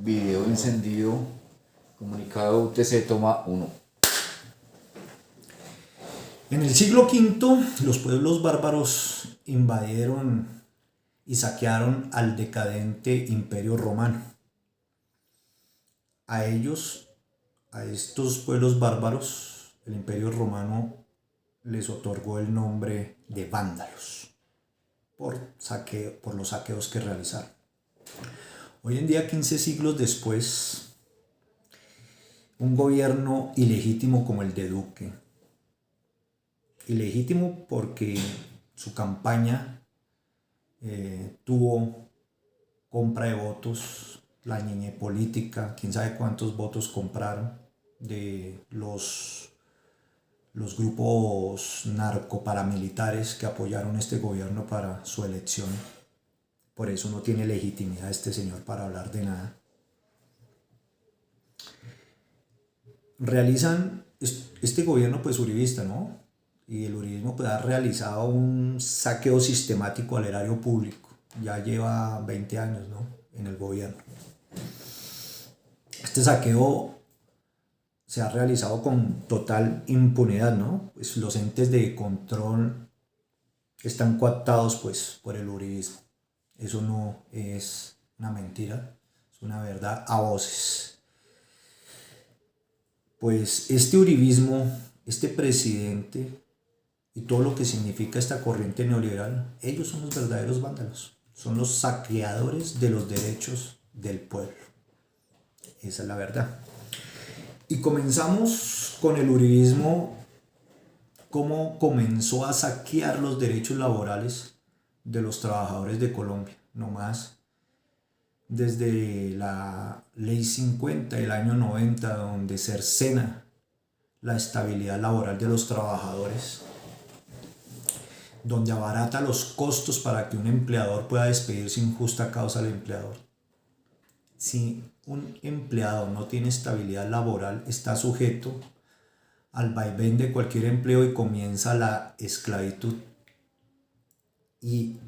Video encendido. Comunicado UTC toma 1. En el siglo V, los pueblos bárbaros invadieron y saquearon al decadente Imperio Romano. A ellos, a estos pueblos bárbaros, el Imperio Romano les otorgó el nombre de vándalos por los saqueos que realizaron. Hoy en día, 15 siglos después, un gobierno ilegítimo como el de Duque, ilegítimo porque su campaña tuvo compra de votos, la ñeñe política, quién sabe cuántos votos compraron de los grupos narcoparamilitares que apoyaron este gobierno para su elección. Por eso no tiene legitimidad este señor para hablar de nada. Realizan este gobierno pues uribista, ¿no? Y el uribismo pues ha realizado un saqueo sistemático al erario público. Ya lleva 20 años, ¿no?, en el gobierno. Este saqueo se ha realizado con total impunidad, ¿no? Pues los entes de control están cooptados pues por el uribismo. Eso no es una mentira, es una verdad a voces. Pues este uribismo, este presidente y todo lo que significa esta corriente neoliberal, ellos son los verdaderos vándalos, son los saqueadores de los derechos del pueblo. Esa es la verdad. Y comenzamos con el uribismo, cómo comenzó a saquear los derechos laborales de los trabajadores de Colombia, no más desde la Ley 50 del año 90, donde cercena la estabilidad laboral de los trabajadores, donde abarata los costos para que un empleador pueda despedir sin justa causa al empleador. Si un empleado no tiene estabilidad laboral, está sujeto al vaivén de cualquier empleo y comienza la esclavitud. Y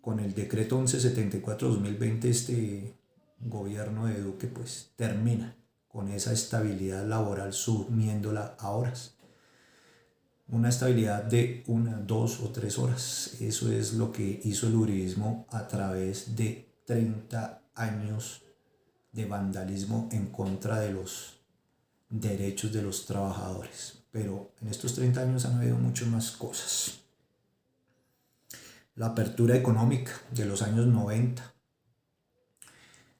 con el decreto 1174-2020 este gobierno de Duque pues termina con esa estabilidad laboral, sumiéndola a horas. Una estabilidad de 1, 2 o 3 horas. Eso es lo que hizo el uribismo a través de 30 años de vandalismo en contra de los derechos de los trabajadores. Pero en estos 30 años han habido muchas más cosas. La apertura económica de los años 90,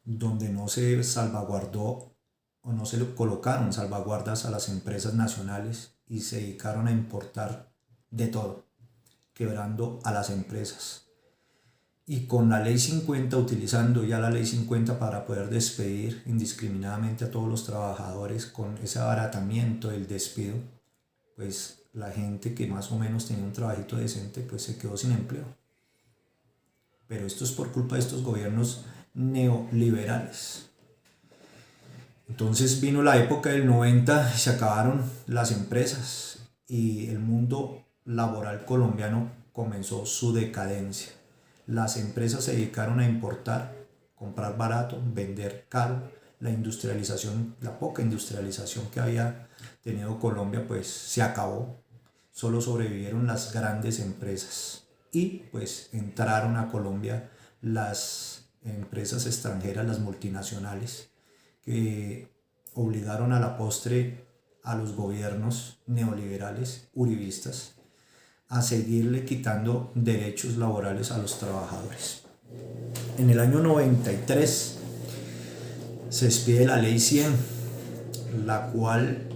donde no se salvaguardó o no se le colocaron salvaguardas a las empresas nacionales y se dedicaron a importar de todo, quebrando a las empresas. Y con la Ley 50, utilizando ya la Ley 50 para poder despedir indiscriminadamente a todos los trabajadores, con ese abaratamiento del despido, pues la gente que más o menos tenía un trabajito decente pues se quedó sin empleo. Pero esto es por culpa de estos gobiernos neoliberales. Entonces vino la época del 90 y se acabaron las empresas y el mundo laboral colombiano comenzó su decadencia. Las empresas se dedicaron a importar, comprar barato, vender caro. La industrialización, la poca industrialización que había tenido Colombia pues se acabó. Solo sobrevivieron las grandes empresas y pues entraron a Colombia las empresas extranjeras, las multinacionales, que obligaron a la postre a los gobiernos neoliberales, uribistas, a seguirle quitando derechos laborales a los trabajadores. En el año 93 se expide la Ley 100, la cual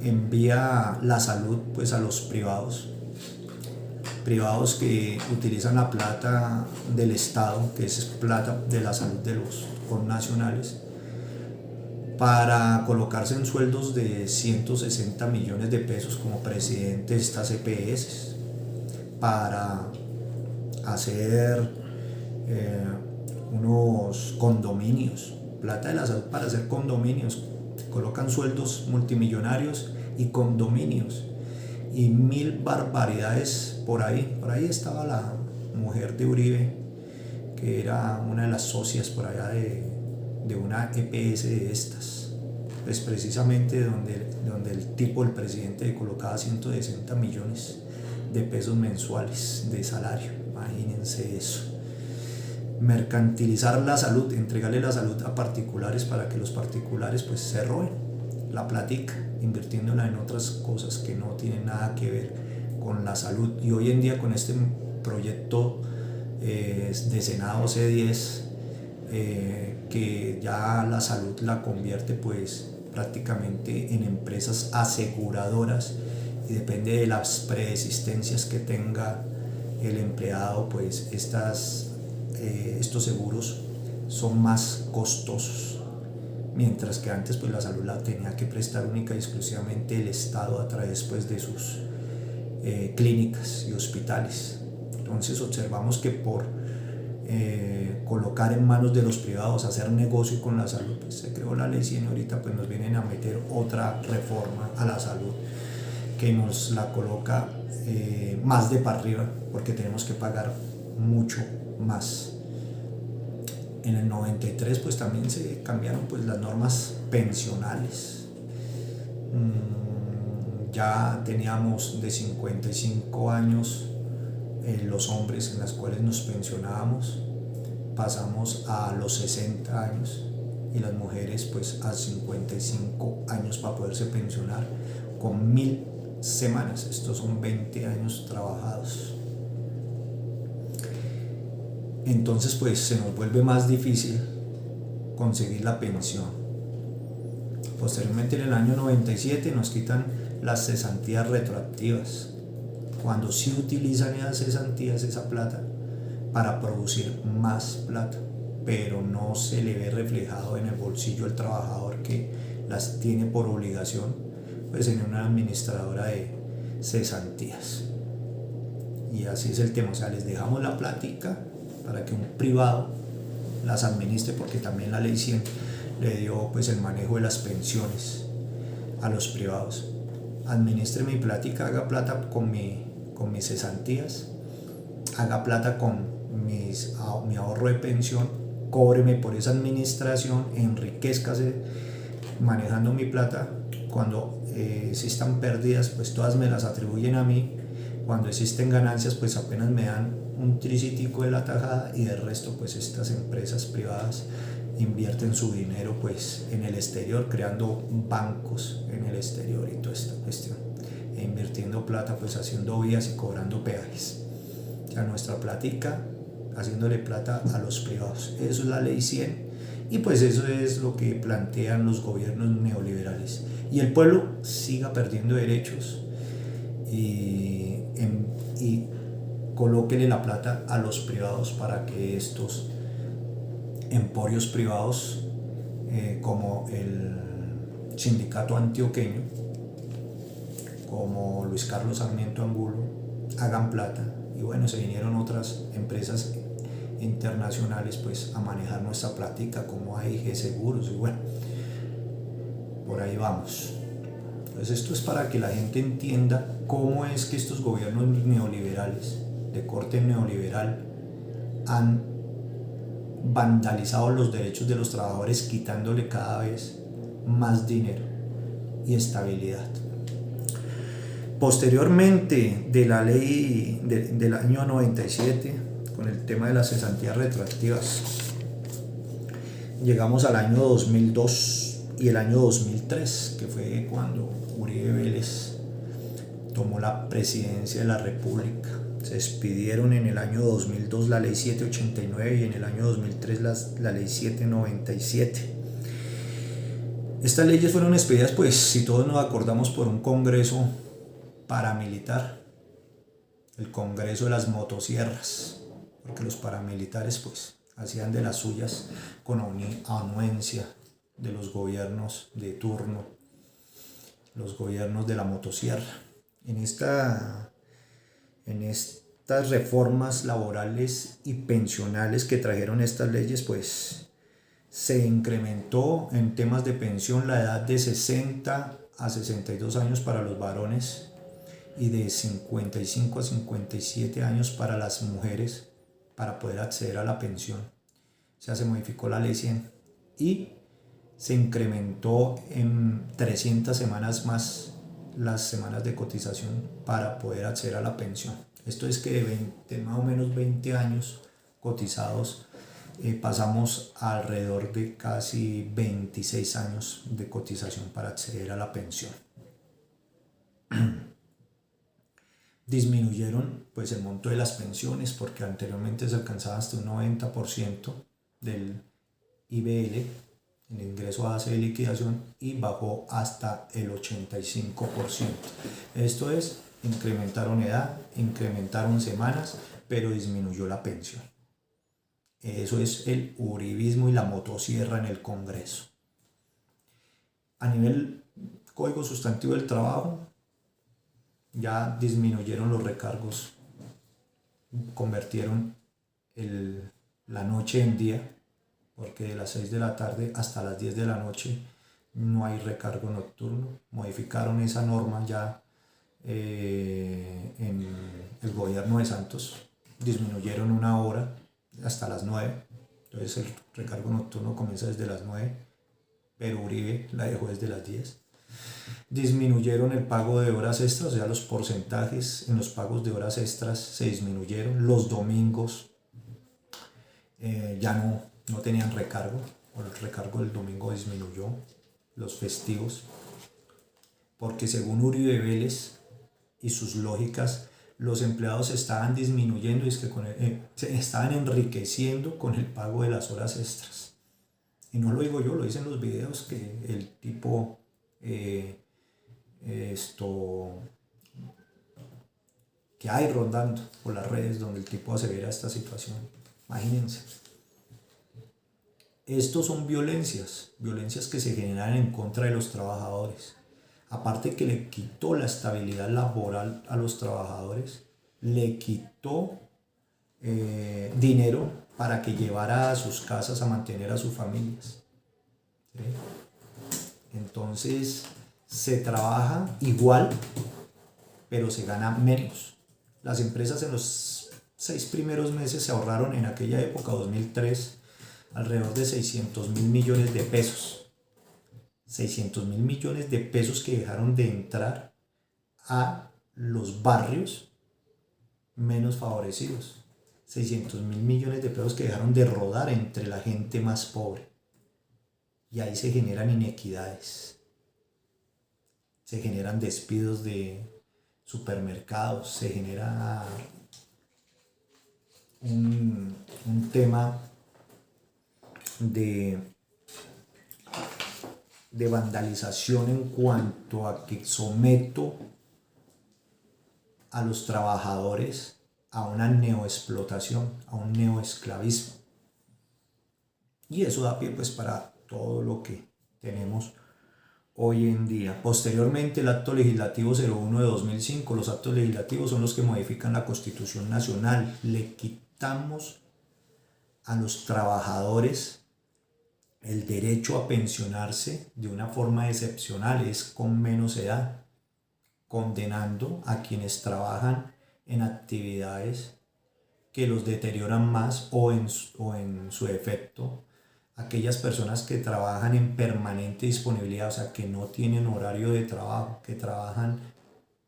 envía la salud pues a los privados que utilizan la plata del Estado, que es plata de la salud de los connacionales, para colocarse en sueldos de 160 millones de pesos como presidente de estas EPS, para hacer unos condominios, plata de la salud para hacer condominios, colocan sueldos multimillonarios y condominios y 1000 barbaridades por ahí. Por ahí estaba la mujer de Uribe, que era una de las socias por allá de de una EPS de estas. Pues precisamente donde el presidente, colocaba 160 millones de pesos mensuales de salario. Imagínense eso. Mercantilizar la salud, entregarle la salud a particulares para que los particulares pues se roben la plática, invirtiéndola en otras cosas que no tienen nada que ver con la salud. Y hoy en día con este proyecto de Senado C10, que ya la salud la convierte pues prácticamente en empresas aseguradoras, y depende de las preexistencias que tenga el empleado, pues estos seguros son más costosos, mientras que antes pues la salud la tenía que prestar única y exclusivamente el Estado a través pues de sus clínicas y hospitales. Entonces observamos que por colocar en manos de los privados, hacer negocio con la salud, pues se creó la ley 100. Ahorita pues nos vienen a meter otra reforma a la salud que nos la coloca más de para arriba, porque tenemos que pagar mucho más. En el 93 pues también se cambiaron pues las normas pensionales. Ya teníamos de 55 años los hombres en las cuales nos pensionábamos, pasamos a los 60 años, y las mujeres pues a 55 años para poderse pensionar con 1000 semanas. Estos son 20 años trabajados. Entonces pues se nos vuelve más difícil conseguir la pensión. Posteriormente en el año 97 nos quitan las cesantías retroactivas, cuando sí utilizan esas cesantías, esa plata, para producir más plata, pero no se le ve reflejado en el bolsillo del trabajador que las tiene por obligación pues en una administradora de cesantías. Y así es el tema, o sea, les dejamos la plática para que un privado las administre, porque también la ley 100 le dio pues el manejo de las pensiones a los privados. Administre mi plática, haga plata con mis cesantías, haga plata con mi ahorro de pensión, cóbreme por esa administración, enriquezcase manejando mi plata. Cuando existan pérdidas, pues todas me las atribuyen a mí. Cuando existen ganancias, pues apenas me dan un tricitico de la tajada, y del resto pues estas empresas privadas invierten su dinero pues en el exterior, creando bancos en el exterior y toda esta cuestión, e invirtiendo plata pues haciendo vías y cobrando peajes. O sea, nuestra plática haciéndole plata a los privados. Eso es la ley 100, y pues eso es lo que plantean los gobiernos neoliberales, y el pueblo siga perdiendo derechos y colóquele la plata a los privados para que estos emporios privados como el Sindicato Antioqueño, como Luis Carlos Sarmiento Angulo, hagan plata. Y bueno, se vinieron otras empresas internacionales pues a manejar nuestra plática, como AIG Seguros, y bueno, por ahí vamos. Entonces esto es para que la gente entienda cómo es que estos gobiernos neoliberales, de corte neoliberal, han vandalizado los derechos de los trabajadores, quitándole cada vez más dinero y estabilidad. Posteriormente de la ley del año 97, con el tema de las cesantías retroactivas, llegamos al año 2002 y el año 2003, que fue cuando Uribe Vélez tomó la presidencia de la República. Se expidieron en el año 2002 la ley 789 y en el año 2003 la ley 797. Estas leyes fueron expedidas, pues, si todos nos acordamos, por un congreso paramilitar, el Congreso de las Motosierras, porque los paramilitares pues hacían de las suyas con anuencia de los gobiernos de turno, los gobiernos de la motosierra. En estas reformas laborales y pensionales que trajeron estas leyes, pues se incrementó en temas de pensión la edad de 60 a 62 años para los varones y de 55 a 57 años para las mujeres, para poder acceder a la pensión. O sea, se modificó la ley 100 y se incrementó en 300 semanas más las semanas de cotización para poder acceder a la pensión. Esto es que de más o menos 20 años cotizados pasamos a alrededor de casi 26 años de cotización para acceder a la pensión. Disminuyeron pues el monto de las pensiones porque anteriormente se alcanzaba hasta un 90% del IBL, el ingreso a base de liquidación, y bajó hasta el 85%. Esto es, incrementaron edad, incrementaron semanas, pero disminuyó la pensión. Eso es el uribismo y la motosierra en el Congreso. A nivel Código Sustantivo del Trabajo, ya disminuyeron los recargos, convirtieron la noche en día, porque de las 6 de la tarde hasta las 10 de la noche no hay recargo nocturno. Modificaron esa norma ya en el gobierno de Santos, disminuyeron una hora hasta las 9, entonces el recargo nocturno comienza desde las 9, pero Uribe la dejó desde las 10. Disminuyeron el pago de horas extras, o sea, los porcentajes en los pagos de horas extras se disminuyeron. Los domingos ya no tenían recargo, o el recargo del domingo disminuyó. Los festivos, porque según Uribe Vélez y sus lógicas, los empleados estaban disminuyendo y es que se estaban enriqueciendo con el pago de las horas extras. Y no lo digo yo, lo dicen los videos que el tipo que hay rondando por las redes donde el tipo asevera esta situación. Imagínense. Estos son violencias que se generan en contra de los trabajadores. Aparte que le quitó la estabilidad laboral a los trabajadores, le quitó dinero para que llevara a sus casas a mantener a sus familias. ¿Sí? Entonces se trabaja igual, pero se gana menos. Las empresas en los 6 primeros meses se ahorraron en aquella época, 2003, alrededor de 600.000 millones de pesos. 600.000 millones de pesos que dejaron de entrar a los barrios menos favorecidos. 600.000 millones de pesos que dejaron de rodar entre la gente más pobre. Y ahí se generan inequidades. Se generan despidos de supermercados, se genera un tema de vandalización en cuanto a que someto a los trabajadores a una neoexplotación, a un neoesclavismo. Y eso da pie pues para todo lo que tenemos hoy en día. Posteriormente, el Acto Legislativo 01 de 2005, los actos legislativos son los que modifican la Constitución Nacional. Le quitamos a los trabajadores el derecho a pensionarse de una forma excepcional, es con menos edad, condenando a quienes trabajan en actividades que los deterioran más o en su efecto, aquellas personas que trabajan en permanente disponibilidad, o sea, que no tienen horario de trabajo, que trabajan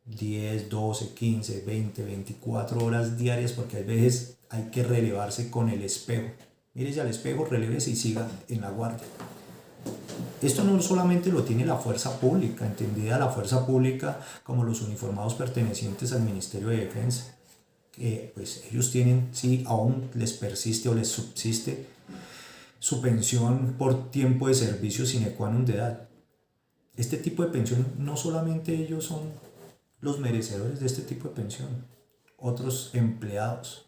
10, 12, 15, 20, 24 horas diarias, porque a veces hay que relevarse con el espejo. Mírese al espejo, relévese y siga en la guardia. Esto no solamente lo tiene la fuerza pública, entendida la fuerza pública como los uniformados pertenecientes al Ministerio de Defensa, que pues ellos tienen, sí, aún les persiste o les subsiste su pensión por tiempo de servicio sine qua non de edad. Este tipo de pensión, no solamente ellos son los merecedores de este tipo de pensión, otros empleados,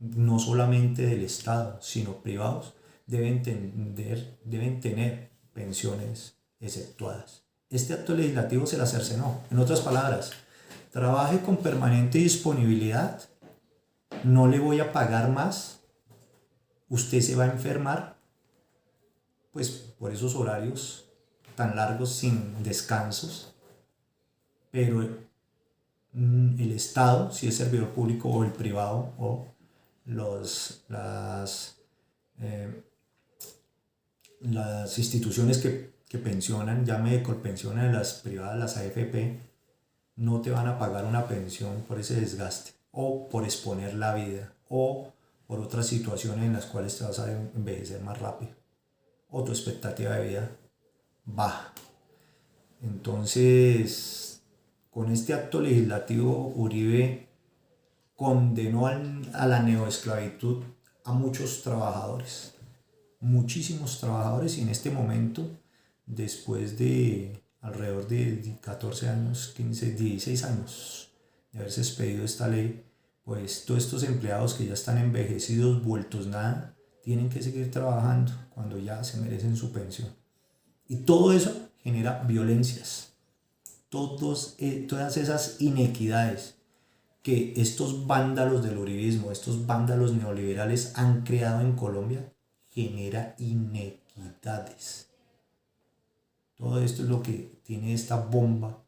no solamente del Estado, sino privados, deben tener pensiones exceptuadas. Este acto legislativo se las cercenó. En otras palabras, trabaje con permanente disponibilidad, no le voy a pagar más, usted se va a enfermar, pues por esos horarios tan largos sin descansos, pero el Estado, si es servidor público, o el privado, o las instituciones que pensionan, llame Colpensiones, las privadas, las AFP, no te van a pagar una pensión por ese desgaste o por exponer la vida o por otras situaciones en las cuales te vas a envejecer más rápido o tu expectativa de vida baja. Entonces, con este acto legislativo, Uribe condenó a la neoesclavitud a muchos trabajadores, muchísimos trabajadores, y en este momento, después de alrededor de 14 años, 15, 16 años de haberse expedido esta ley, pues todos estos empleados que ya están envejecidos, vueltos nada, tienen que seguir trabajando cuando ya se merecen su pensión. Y todo eso genera violencias, todas esas inequidades que estos vándalos del uribismo, estos vándalos neoliberales han creado en Colombia, genera inequidades. Todo esto es lo que tiene esta bomba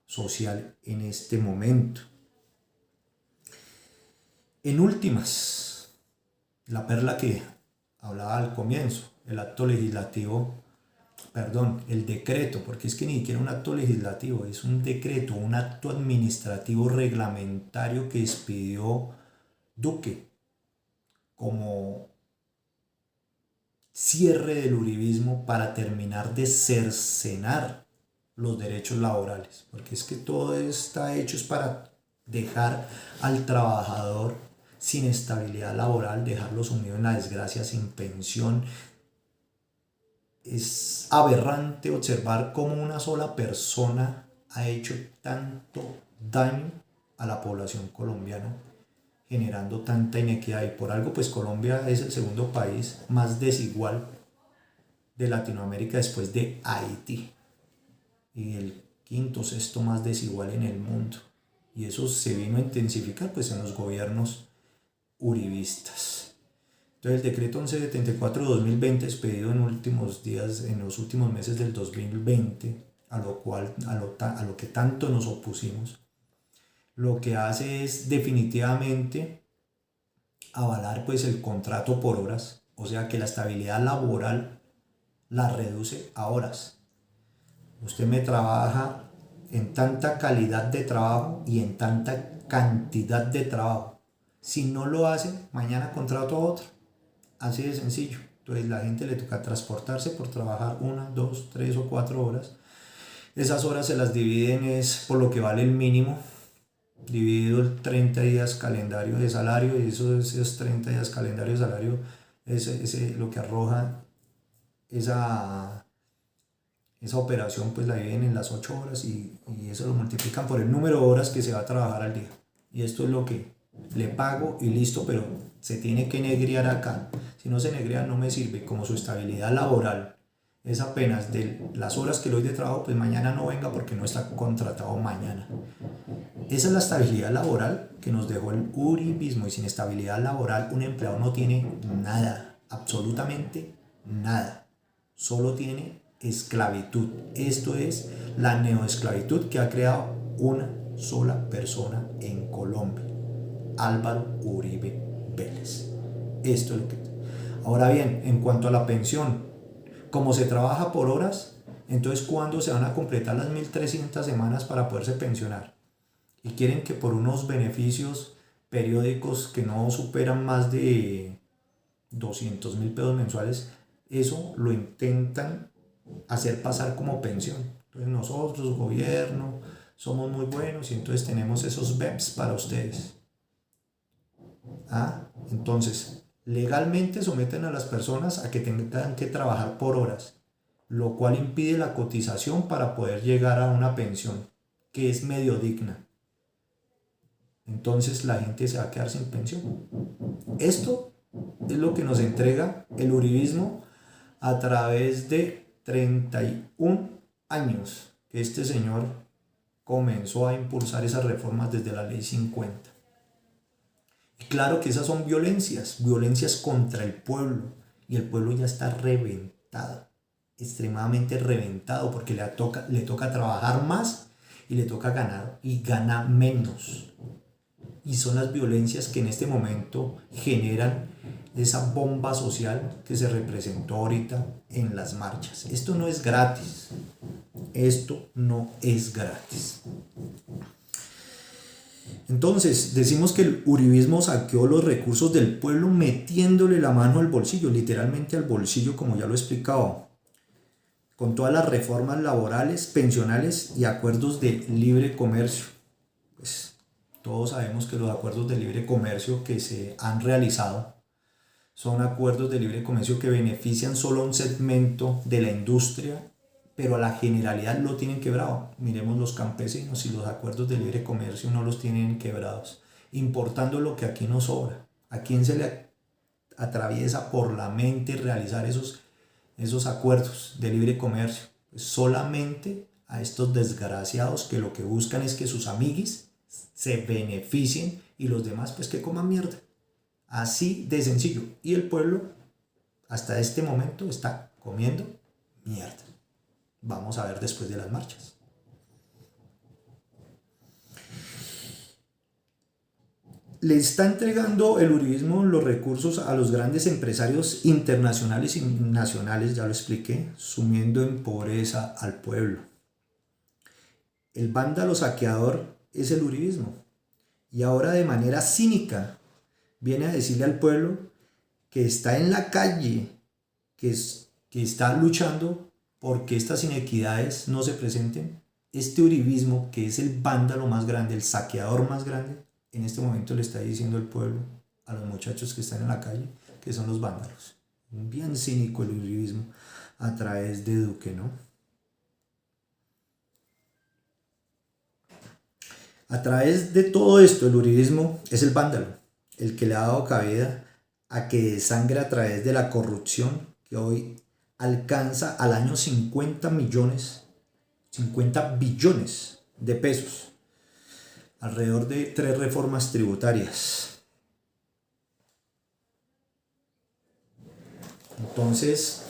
social en este momento. En últimas, la perla que hablaba al comienzo, el acto legislativo, el decreto, porque es que ni siquiera un acto legislativo, es un decreto, un acto administrativo reglamentario que expidió Duque como cierre del uribismo para terminar de cercenar los derechos laborales, porque es que todo está hecho es para dejar al trabajador sin estabilidad laboral, dejarlo sumido en la desgracia, sin pensión. Es aberrante observar cómo una sola persona ha hecho tanto daño a la población colombiana, generando tanta inequidad, y por algo pues Colombia es el segundo país más desigual de Latinoamérica después de Haití y el quinto, sexto más desigual en el mundo, y eso se vino a intensificar pues en los gobiernos uribistas. Entonces el decreto 1174 de 2020, expedido en los últimos meses del 2020, a lo que tanto nos opusimos, lo que hace es definitivamente avalar pues el contrato por horas, o sea que la estabilidad laboral la reduce a horas. Usted me trabaja en tanta calidad de trabajo y en tanta cantidad de trabajo. Si no lo hace, mañana contrato a otro. Así de sencillo. Entonces la gente le toca transportarse por trabajar 1, 2, 3 o 4 horas. Esas horas se las dividen es por lo que vale el mínimo, dividido el 30 días calendario de salario, y esos 30 días calendario de salario es lo que arroja esa operación, pues la dividen en las 8 horas y eso lo multiplican por el número de horas que se va a trabajar al día. Y esto es lo que le pago y listo, pero se tiene que negrear acá. Si no se negrea no me sirve. Como su estabilidad laboral es apenas de las horas que le doy de trabajo, pues mañana no venga porque no está contratado mañana. Esa es la estabilidad laboral que nos dejó el uribismo, y sin estabilidad laboral un empleado no tiene nada, absolutamente nada. Solo tiene esclavitud. Esto es la neoesclavitud que ha creado una sola persona en Colombia, Álvaro Uribe Vélez. Esto es lo que... Ahora bien, en cuanto a la pensión, como se trabaja por horas, entonces ¿cuándo se van a completar las 1300 semanas para poderse pensionar? Y quieren que por unos beneficios periódicos que no superan más de 200.000 pesos mensuales, eso lo intentan hacer pasar como pensión. Entonces nosotros, gobierno, somos muy buenos y entonces tenemos esos BEPS para ustedes. Entonces, legalmente someten a las personas a que tengan que trabajar por horas, lo cual impide la cotización para poder llegar a una pensión que es medio digna. Entonces la gente se va a quedar sin pensión. Esto es lo que nos entrega el uribismo a través de 31 años que este señor comenzó a impulsar esas reformas desde la ley 50. Y claro que esas son violencias contra el pueblo, y el pueblo ya está reventado, extremadamente reventado, porque le toca trabajar más y le toca ganar y gana menos. y son las violencias que en este momento generan esa bomba social que se representó ahorita en las marchas. Esto no es gratis. Esto no es gratis. Entonces, decimos que el uribismo saqueó los recursos del pueblo metiéndole la mano al bolsillo, literalmente al bolsillo, como ya lo he explicado, con todas las reformas laborales, pensionales y acuerdos de libre comercio. Pues todos sabemos que los acuerdos de libre comercio que se han realizado son acuerdos de libre comercio que benefician solo a un segmento de la industria, pero a la generalidad lo tienen quebrado. Miremos los campesinos y los acuerdos de libre comercio no los tienen quebrados, importando lo que aquí nos sobra. ¿A quién se le atraviesa por la mente realizar esos acuerdos de libre comercio? Pues solamente a estos desgraciados que lo que buscan es que sus amiguis se beneficien y los demás pues que coman mierda. Así de sencillo. Y el pueblo hasta este momento está comiendo mierda. Vamos a ver después de las marchas. Le está entregando el uribismo los recursos a los grandes empresarios internacionales y nacionales, ya lo expliqué, sumiendo en pobreza al pueblo. El vándalo saqueador es el uribismo. Y ahora de manera cínica viene a decirle al pueblo que está en la calle, que está luchando porque estas inequidades no se presenten. Este uribismo, que es el vándalo más grande, el saqueador más grande, en este momento le está diciendo al pueblo, a los muchachos que están en la calle, que son los vándalos. Bien cínico el uribismo a través de Duque, ¿no? A través de todo esto, el uribismo es el vándalo, el que le ha dado cabida a que desangre a través de la corrupción que hoy alcanza al año 50 billones de pesos, alrededor de 3 reformas tributarias. Entonces,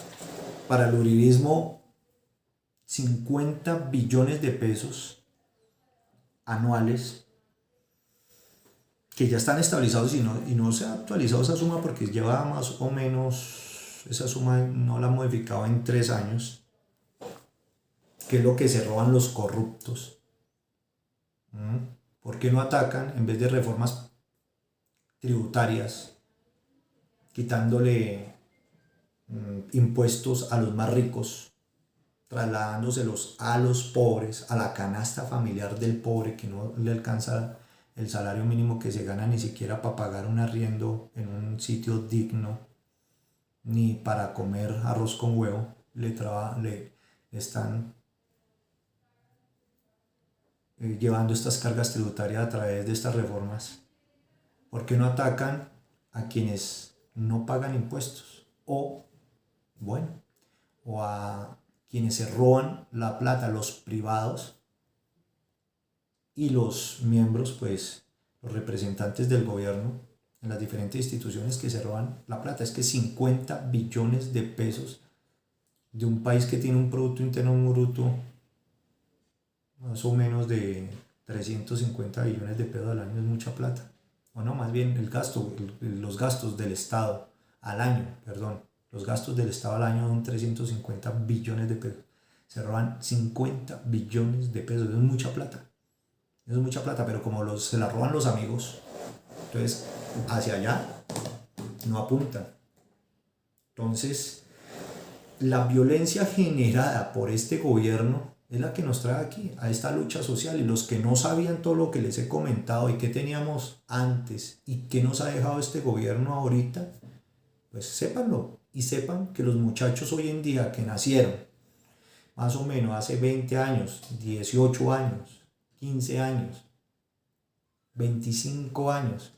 para el uribismo, 50 billones de pesos anuales que ya están estabilizados y no se ha actualizado esa suma porque lleva más o menos, esa suma no la han modificado en 3 años, que es lo que se roban los corruptos. ¿Por qué no atacan en vez de reformas tributarias, quitándole impuestos a los más ricos, trasladándoselos a los pobres, a la canasta familiar del pobre que no le alcanza el salario mínimo que se gana ni siquiera para pagar un arriendo en un sitio digno, ni para comer arroz con huevo, le están llevando estas cargas tributarias a través de estas reformas? ¿Por qué no atacan a quienes no pagan impuestos? O a quienes se roban la plata, los privados y los miembros, pues los representantes del gobierno en las diferentes instituciones que se roban la plata? Es que 50 billones de pesos de un país que tiene un Producto Interno Bruto más o menos de 350 billones de pesos al año es mucha plata. O no, más bien los gastos del Estado al año, los gastos del Estado al año son 350 billones de pesos. Se roban 50 billones de pesos, eso es mucha plata. Eso es mucha plata, pero como se la roban los amigos, entonces hacia allá no apuntan. Entonces, la violencia generada por este gobierno es la que nos trae aquí, a esta lucha social. Y los que no sabían todo lo que les he comentado y que teníamos antes y que nos ha dejado este gobierno ahorita, pues sépanlo y sepan que los muchachos hoy en día que nacieron más o menos hace 20 años, 18 años, 15 años, 25 años,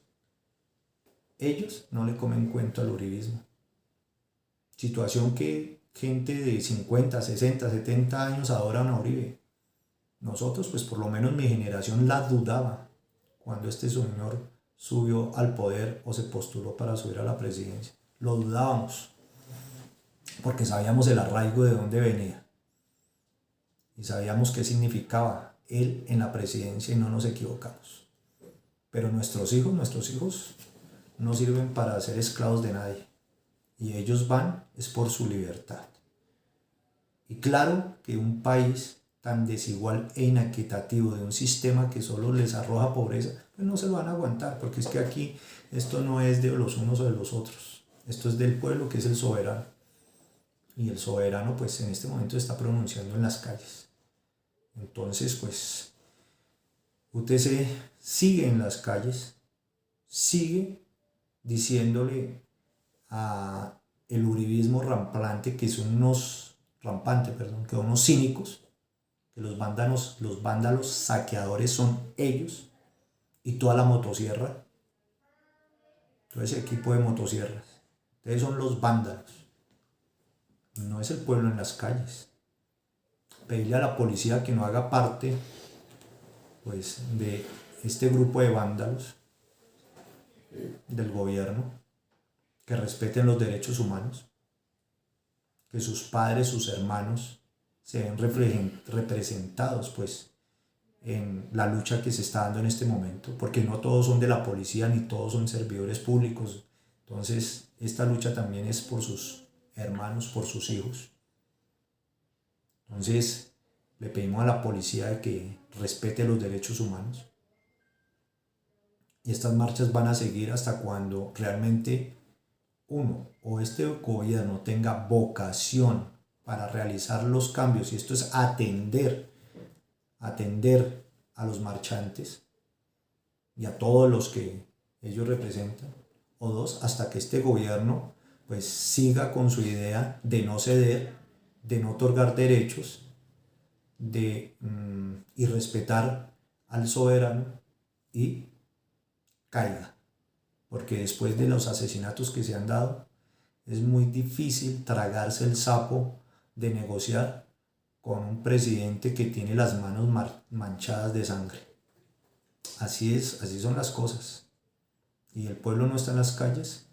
ellos no le comen cuento al uribismo. Situación que gente de 50, 60, 70 años adoran a Uribe. Nosotros, pues por lo menos mi generación la dudaba cuando este señor subió al poder o se postuló para subir a la presidencia. Lo dudábamos porque sabíamos el arraigo de dónde venía y sabíamos qué significaba él en la presidencia y no nos equivocamos. Pero nuestros hijos no sirven para ser esclavos de nadie. Y ellos van es por su libertad. Y claro que un país tan desigual e inequitativo, de un sistema que solo les arroja pobreza, pues no se lo van a aguantar, porque es que aquí esto no es de los unos o de los otros. Esto es del pueblo, que es el soberano. Y el soberano pues en este momento está pronunciando en las calles. Entonces pues UTC sigue en las calles, sigue diciéndole a el uribismo rampante que son unos que son unos cínicos, que los vándalos saqueadores son ellos y toda la motosierra, todo ese equipo de motosierras. Ustedes son los vándalos, no es el pueblo en las calles. Pedirle a la policía que no haga parte pues de este grupo de vándalos del gobierno, que respeten los derechos humanos, que sus padres, sus hermanos se ven representados pues en la lucha que se está dando en este momento, porque no todos son de la policía ni todos son servidores públicos. Entonces esta lucha también es por sus hermanos, por sus hijos. Entonces le pedimos a la policía de que respete los derechos humanos, y estas marchas van a seguir hasta cuando realmente uno o este gobierno tenga vocación para realizar los cambios, y esto es atender a los marchantes y a todos los que ellos representan, o dos, hasta que este gobierno pues siga con su idea de no ceder, de no otorgar derechos, y respetar al soberano, y caiga. Porque después de los asesinatos que se han dado, es muy difícil tragarse el sapo de negociar con un presidente que tiene las manos manchadas de sangre. Así es, así son las cosas. Y el pueblo no está en las calles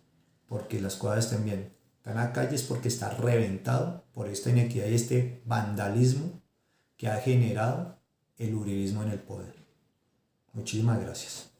porque las cosas estén bien. Está en las calles porque está reventado por esta inequidad y este vandalismo que ha generado el uribismo en el poder. Muchísimas gracias.